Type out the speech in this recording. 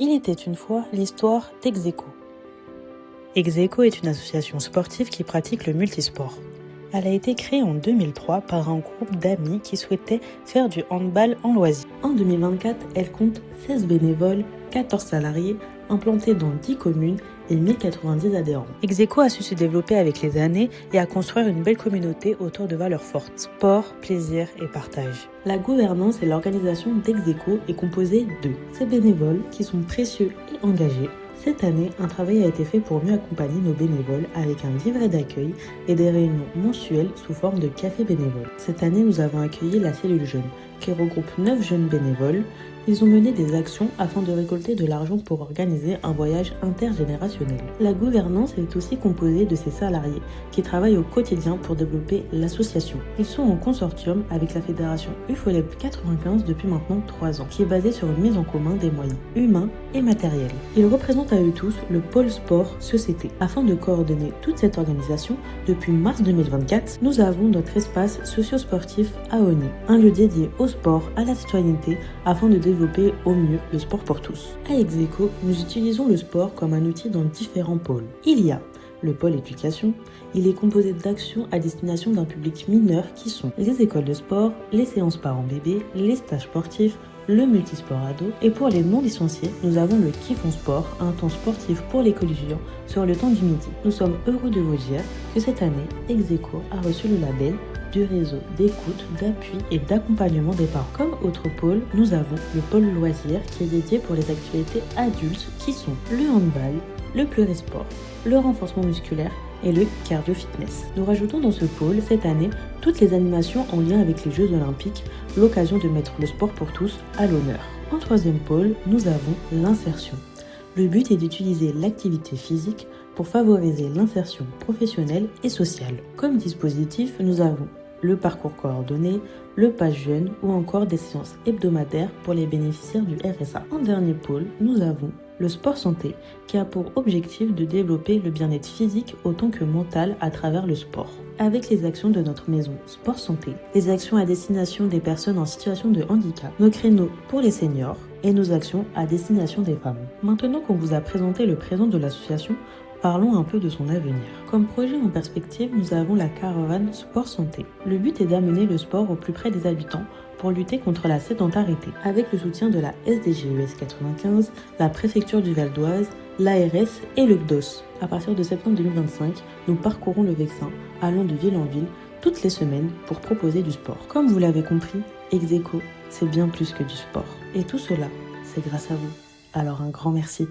Il était une fois l'histoire d'Execo. Execo est une association sportive qui pratique le multisport. Elle a été créée en 2003 par un groupe d'amis qui souhaitaient faire du handball en loisir. En 2024, elle compte 16 bénévoles, 14 salariés, implantés dans 10 communes et 1090 adhérents. Execo a su se développer avec les années et à construire une belle communauté autour de valeurs fortes, sport, plaisir et partage. La gouvernance et l'organisation d'Execo est composée de ces bénévoles qui sont précieux et engagés. Cette année, un travail a été fait pour mieux accompagner nos bénévoles avec un livret d'accueil et des réunions mensuelles sous forme de café bénévole. Cette année, nous avons accueilli la cellule jeune, qui regroupe 9 jeunes bénévoles. Ils ont mené des actions afin de récolter de l'argent pour organiser un voyage intergénérationnel. La gouvernance est aussi composée de ces salariés qui travaillent au quotidien pour développer l'association. Ils sont en consortium avec la fédération UFOLEB 95 depuis maintenant 3 ans, qui est basée sur une mise en commun des moyens humains et matériels. Ils représentent à eux tous le pôle sport Société. Afin de coordonner toute cette organisation, depuis mars 2024, nous avons notre espace socio-sportif à Oni, un lieu dédié au sport, à la citoyenneté, afin de développer au mieux le sport pour tous. À Execo, nous utilisons le sport comme un outil dans différents pôles. Il y a le pôle éducation. Il est composé d'actions à destination d'un public mineur qui sont les écoles de sport, les séances parents-bébés, les stages sportifs, le multisport ado. Et pour les non licenciés, nous avons le Kiffon Sport, un temps sportif pour les collégiens sur le temps du midi. Nous sommes heureux de vous dire que cette année, Execo a reçu le label du réseau d'écoute, d'appui et d'accompagnement des parents. Comme autre pôle, nous avons le pôle loisirs qui est dédié pour les activités adultes qui sont le handball, le plurisport, le renforcement musculaire et le cardio-fitness. Nous rajoutons dans ce pôle cette année toutes les animations en lien avec les Jeux Olympiques, l'occasion de mettre le sport pour tous à l'honneur. En troisième pôle, nous avons l'insertion. Le but est d'utiliser l'activité physique pour favoriser l'insertion professionnelle et sociale. Comme dispositif, nous avons le parcours coordonné, le pass jeune ou encore des séances hebdomadaires pour les bénéficiaires du RSA. En dernier pôle, nous avons le sport santé qui a pour objectif de développer le bien-être physique autant que mental à travers le sport. Avec les actions de notre maison Sport Santé, les actions à destination des personnes en situation de handicap, nos créneaux pour les seniors et nos actions à destination des femmes. Maintenant qu'on vous a présenté le présent de l'association, parlons un peu de son avenir. Comme projet en perspective, nous avons la caravane Sport Santé. Le but est d'amener le sport au plus près des habitants pour lutter contre la sédentarité. Avec le soutien de la SDGES 95, la préfecture du Val d'Oise, l'ARS et le CDOS. À partir de septembre 2025, nous parcourons le Vexin, allant de ville en ville toutes les semaines pour proposer du sport. Comme vous l'avez compris, Execo, c'est bien plus que du sport. Et tout cela, c'est grâce à vous. Alors un grand merci.